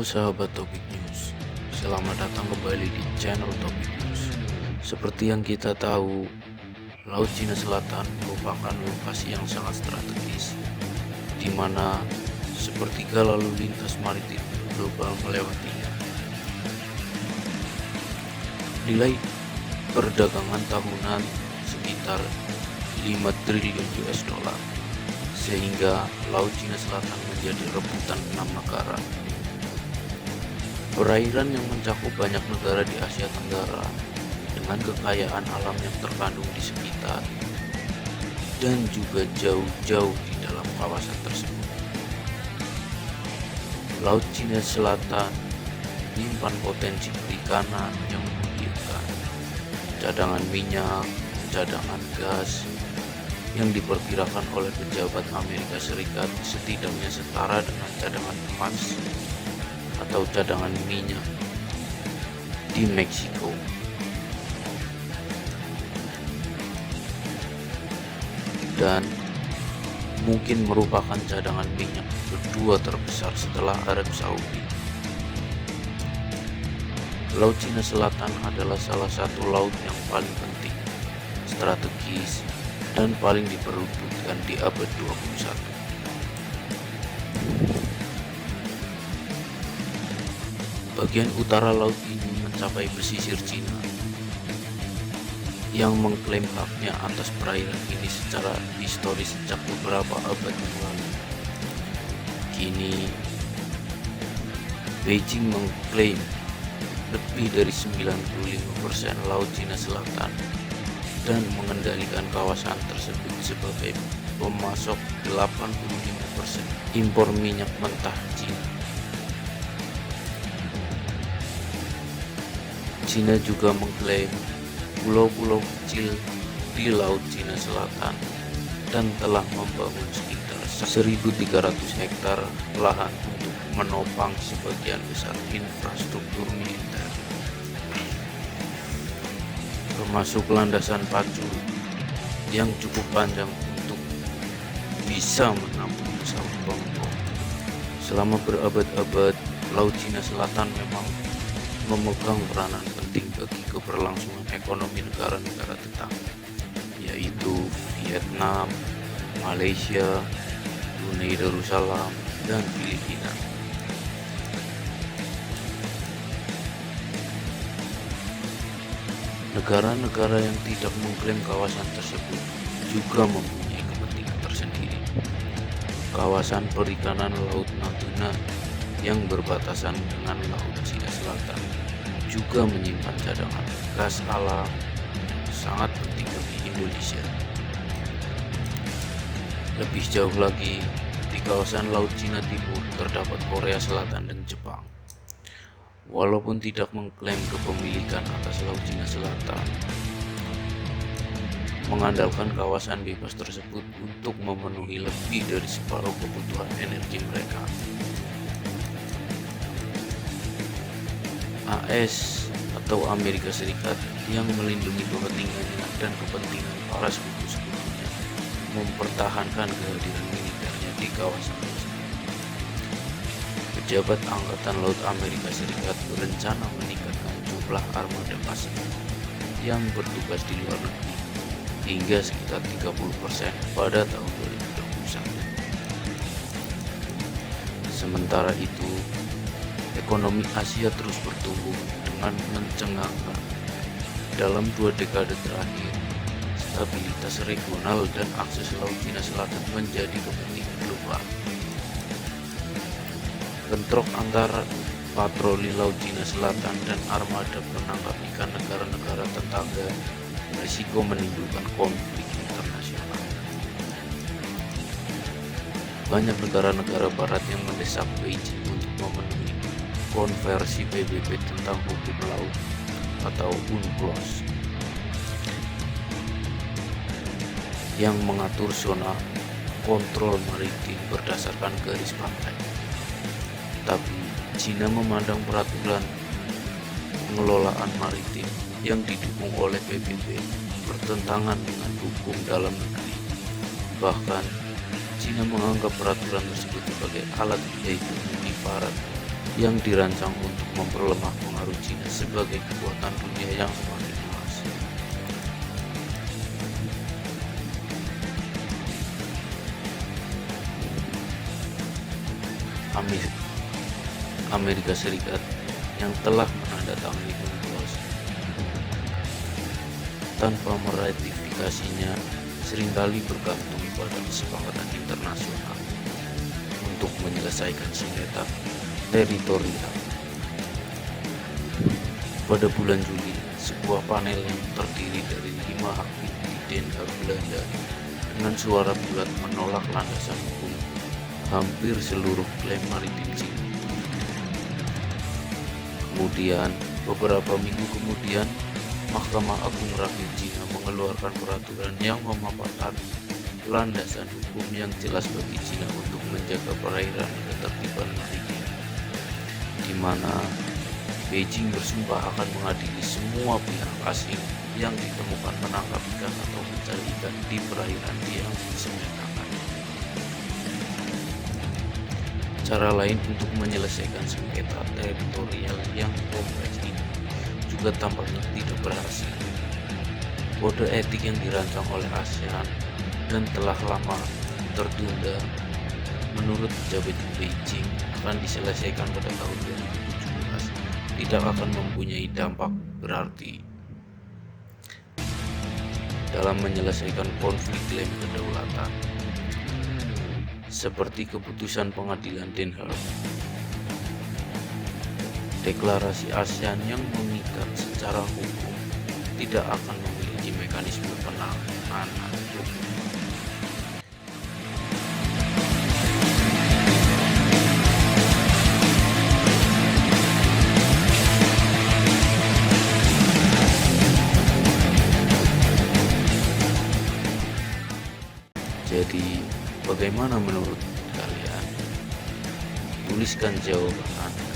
sahabat Topik News, selamat datang kembali di channel Topik News. Seperti yang kita tahu, Laut Cina Selatan merupakan lokasi yang sangat strategis, di mana sepertiga lalu lintas maritim global melewatinya. Nilai perdagangan tahunan sekitar 5 triliun US dollar, sehingga Laut Cina Selatan menjadi rebutan 6 negara. Perairan yang mencakup banyak negara di Asia Tenggara dengan kekayaan alam yang terkandung di sekitar dan juga jauh-jauh di dalam kawasan tersebut. Laut Cina Selatan menyimpan potensi perikanan yang menggiurkan, cadangan minyak, cadangan gas yang diperkirakan oleh pejabat Amerika Serikat setidaknya setara dengan cadangan emas atau cadangan minyak di Meksiko. Dan mungkin merupakan cadangan minyak kedua terbesar setelah Arab Saudi. Laut Cina Selatan adalah salah satu laut yang paling penting, strategis, dan paling diperebutkan di abad 21. Bagian utara laut ini mencapai pesisir Cina yang mengklaim haknya atas perairan ini secara historis sejak beberapa abad yang lalu. Kini, Beijing mengklaim lebih dari 95% Laut Cina Selatan dan mengendalikan kawasan tersebut sebagai pemasok 85% impor minyak mentah Cina. Cina juga mengklaim pulau-pulau kecil di Laut Cina Selatan dan telah membangun sekitar 1.300 hektar lahan untuk menopang sebagian besar infrastruktur militer, termasuk landasan pacu yang cukup panjang untuk bisa menampung pesawat bom. Selama berabad-abad, Laut Cina Selatan memang memegang peranan penting bagi keberlangsungan ekonomi negara-negara tetangga, yaitu Vietnam, Malaysia, Brunei Darussalam, dan Filipina. Negara-negara yang tidak mengklaim kawasan tersebut juga mempunyai kepentingan tersendiri. Kawasan perikanan Laut Natuna yang berbatasan dengan Laut Cina Selatan juga menyimpan cadangan gas alam sangat penting bagi Indonesia. Lebih jauh lagi, di kawasan Laut Cina Timur terdapat Korea Selatan dan Jepang. Walaupun tidak mengklaim kepemilikan atas Laut Cina Selatan, mengandalkan kawasan bebas tersebut untuk memenuhi lebih dari separuh kebutuhan energi mereka. AS atau Amerika Serikat yang melindungi kepentingannya dan kepentingan para sekutu-sekutunya mempertahankan kehadiran militernya di kawasan tersebut. Pejabat Angkatan Laut Amerika Serikat berencana meningkatkan jumlah armada Pasifik yang bertugas di luar negeri hingga sekitar 30% pada tahun 2021. Sementara itu, ekonomi Asia terus bertumbuh dengan mencengangkan. Dalam 2 dekade terakhir, stabilitas regional dan akses Laut Cina Selatan menjadi kepentingan global. Bentrok antara patroli Laut Cina Selatan dan armada penangkap ikan negara-negara tetangga berisiko menimbulkan konflik internasional. Banyak negara-negara barat yang mendesak Beijing untuk memenuhi konversi PBB tentang hukum laut atau UNCLOS yang mengatur zona kontrol maritim berdasarkan garis pantai. Tapi Cina memandang peraturan pengelolaan maritim yang didukung oleh PBB bertentangan dengan hukum dalam negeri. Bahkan Cina menganggap peraturan tersebut sebagai alat yaitu para yang dirancang untuk memperlemah pengaruh Cina sebagai kekuatan dunia yang semakin luas. Amerika Serikat yang telah menandatangani UNCLOS tanpa meratifikasinya seringkali bergantung pada kesepakatan internasional untuk menyelesaikan sengketa teritorial. Pada bulan Juli, sebuah panel yang terdiri dari 5 hakim di Den Haag, Belanda, dengan suara bulat menolak landasan hukum hampir seluruh klaim maritim Cina. Kemudian, beberapa minggu kemudian, Mahkamah Agung Rakyat Cina mengeluarkan peraturan yang memaparkan landasan hukum yang jelas bagi Cina untuk menjaga perairan dan ketertiban maritim, di mana Beijing bersumpah akan mengadili semua pihak asing yang ditemukan menangkap ikan atau mencari ikan di perairan yang disengketakan. Cara lain untuk menyelesaikan sengketa teritorial yang kompleks ini juga tampaknya tidak berhasil. Kode etik yang dirancang oleh ASEAN dan telah lama tertunda menurut pejabat Beijing akan diselesaikan pada tahun 2017 tidak akan mempunyai dampak berarti dalam menyelesaikan konflik klaim kedaulatan, seperti keputusan pengadilan Den Haag. Deklarasi ASEAN yang mengikat secara hukum tidak akan memiliki mekanisme penanganan. Jadi, bagaimana menurut kalian? Tuliskan jawaban Anda.